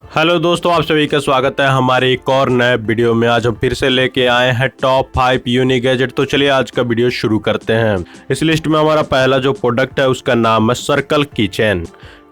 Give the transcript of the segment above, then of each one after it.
Hello दोस्तों, आप सभी का स्वागत है हमारे एक और नए वीडियो में। आज हम फिर से लेके आए हैं टॉप 5 यूनिक गैजेट। तो चलिए आज का वीडियो शुरू करते हैं। इस लिस्ट में हमारा पहला जो प्रोडक्ट है उसका नाम है सर्कल किचन।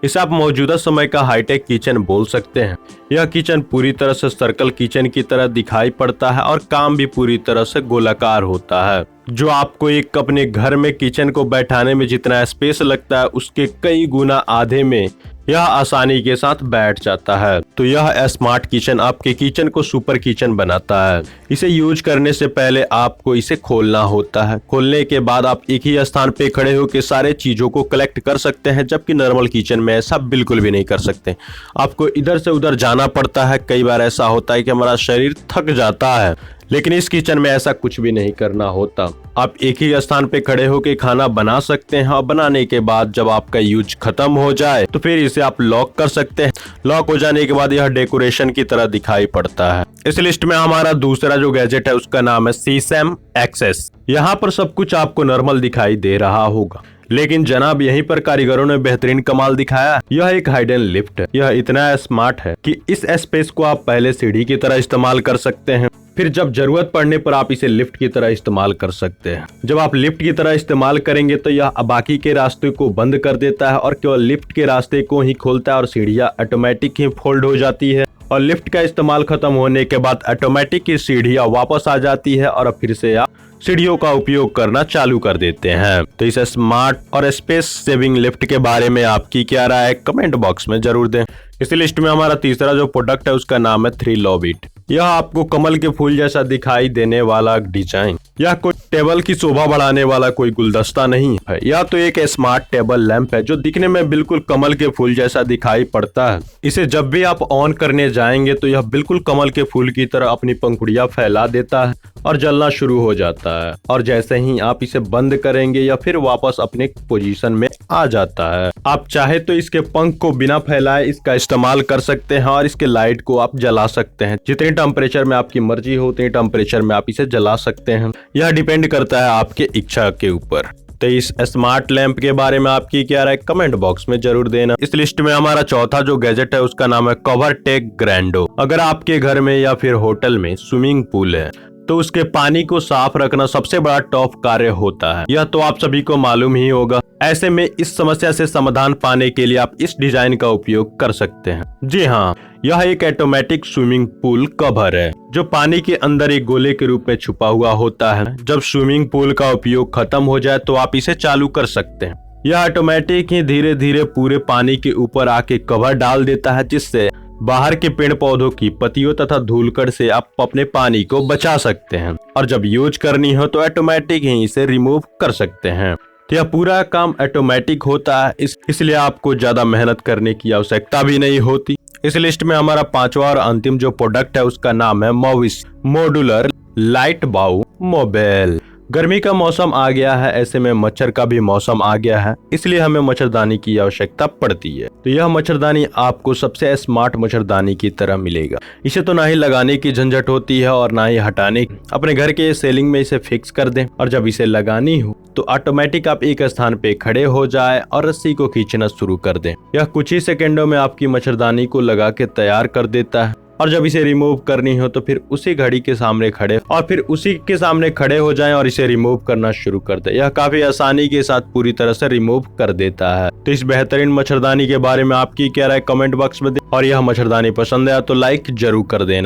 इसे आप मौजूदा समय का हाईटेक किचन बोल सकते हैं। यह किचन पूरी तरह से सर्कल किचन की तरह दिखाई पड़ता है और काम भी पूरी तरह से गोलाकार होता है, जो आपको एक अपने घर में किचन को बैठाने में जितना स्पेस लगता है उसके कई गुना आधे में यह आसानी के साथ बैठ जाता है। तो यह स्मार्ट किचन आपके किचन को सुपर किचन बनाता है। इसे यूज करने से पहले आपको इसे खोलना होता है। खोलने के बाद आप एक ही स्थान पे खड़े होकर सारे चीजों को कलेक्ट कर सकते हैं, जबकि नॉर्मल किचन में ऐसा बिल्कुल भी नहीं कर सकते। आपको इधर से उधर जाना पड़ता है। कई बार ऐसा होता है कि हमारा शरीर थक जाता है, लेकिन इस किचन में ऐसा कुछ भी नहीं करना होता। आप एक ही स्थान पे खड़े होकर खाना बना सकते हैं और बनाने के बाद जब आपका यूज खत्म हो जाए तो फिर इसे आप लॉक कर सकते हैं। लॉक हो जाने के बाद यह डेकोरेशन की तरह दिखाई पड़ता है। इस लिस्ट में हमारा दूसरा जो गैजेट है उसका नाम है सीसैम एक्सेस। यहाँ पर सब कुछ आपको नॉर्मल दिखाई दे रहा होगा, लेकिन जनाब यहीं पर कारीगरों ने बेहतरीन कमाल दिखाया। यह एक हाइडन लिफ्ट है। यह इतना स्मार्ट है कि इस स्पेस को आप पहले सीढ़ी की तरह इस्तेमाल कर सकते हैं, फिर जब जरूरत पड़ने पर आप इसे लिफ्ट की तरह इस्तेमाल कर सकते हैं। जब आप लिफ्ट की तरह इस्तेमाल करेंगे तो यह बाकी के रास्ते को बंद कर देता है और केवल लिफ्ट के रास्ते को ही खोलता है और सीढ़ियां ऑटोमेटिक ही फोल्ड हो जाती है। और लिफ्ट का इस्तेमाल खत्म होने के बाद ऑटोमेटिक ही सीढ़ियां वापस आ जाती है और फिर से आप सीढ़ियों का उपयोग करना चालू कर देते हैं। तो इस स्मार्ट और स्पेस सेविंग लिफ्ट के बारे में आपकी क्या राय है, कमेंट बॉक्स में जरूर दें। इस लिस्ट में हमारा तीसरा जो प्रोडक्ट है उसका नाम है 3 लॉबिट। यह आपको कमल के फूल जैसा दिखाई देने वाला डिजाइन, यह कोई टेबल की शोभा बढ़ाने वाला कोई गुलदस्ता नहीं है। यह तो एक स्मार्ट टेबल लैंप है जो दिखने में बिल्कुल कमल के फूल जैसा दिखाई पड़ता है। इसे जब भी आप ऑन करने जाएंगे तो यह बिल्कुल कमल के फूल की तरह अपनी पंखुड़ियां फैला देता है और जलना शुरू हो जाता है। और जैसे ही आप इसे बंद करेंगे या फिर वापस अपने पोजीशन में आ जाता है। आप चाहे तो इसके पंख को बिना फैलाए इसका इस्तेमाल कर सकते हैं और इसके लाइट को आप जला सकते हैं। जितने टेम्परेचर में आपकी मर्जी हो उतने टेम्परेचर में आप इसे जला सकते हैं। यह डिपेंड करता है आपके इच्छा के ऊपर। तो इस स्मार्ट लैंप के बारे में आपकी क्या राय, कमेंट बॉक्स में जरूर देना। इस लिस्ट में हमारा चौथा जो गैजेट है उसका नाम है कवरटेक ग्रैंडो। अगर आपके घर में या फिर होटल में स्विमिंग पूल है तो उसके पानी को साफ रखना सबसे बड़ा टॉप कार्य होता है। यह तो आप सभी को मालूम ही होगा। ऐसे में इस समस्या से समाधान पाने के लिए आप इस डिजाइन का उपयोग कर सकते हैं। जी हाँ, यह एक ऑटोमेटिक स्विमिंग पूल कवर है जो पानी के अंदर एक गोले के रूप में छुपा हुआ होता है। जब स्विमिंग पूल का उपयोग खत्म हो जाए तो आप इसे चालू कर सकते हैं। यह ऑटोमेटिक ही धीरे धीरे पूरे पानी के ऊपर आके कवर डाल देता है, जिससे बाहर के पेड़ पौधों की पत्तियों तथा धूलकण से आप अपने पानी को बचा सकते हैं। और जब यूज करनी हो तो ऑटोमेटिक ही इसे रिमूव कर सकते हैं। तो यह पूरा काम ऑटोमेटिक होता है, इसलिए आपको ज्यादा मेहनत करने की आवश्यकता भी नहीं होती। इस लिस्ट में हमारा पांचवा और अंतिम जो प्रोडक्ट है उसका नाम है मोविस मॉड्यूलर लाइट बाउ मोबाइल। गर्मी का मौसम आ गया है, ऐसे में मच्छर का भी मौसम आ गया है, इसलिए हमें मच्छरदानी की आवश्यकता पड़ती है। तो यह मच्छरदानी आपको सबसे स्मार्ट मच्छरदानी की तरह मिलेगा। इसे तो ना ही लगाने की झंझट होती है और ना ही हटाने की। अपने घर के सेलिंग में इसे फिक्स कर दें और जब इसे लगानी हो तो ऑटोमेटिक आप एक स्थान पे खड़े हो जाए और रस्सी को खींचना शुरू कर दें। यह कुछ ही सेकेंडों में आपकी मच्छरदानी को लगा के तैयार कर देता है। और जब इसे रिमूव करनी हो तो फिर उसी घड़ी के सामने खड़े और फिर उसी के सामने खड़े हो जाएं और इसे रिमूव करना शुरू कर दें। यह काफी आसानी के साथ पूरी तरह से रिमूव कर देता है। तो इस बेहतरीन मच्छरदानी के बारे में आपकी क्या राय, कमेंट बॉक्स में दें। और यह मच्छरदानी पसंद आया तो लाइक जरूर कर देना।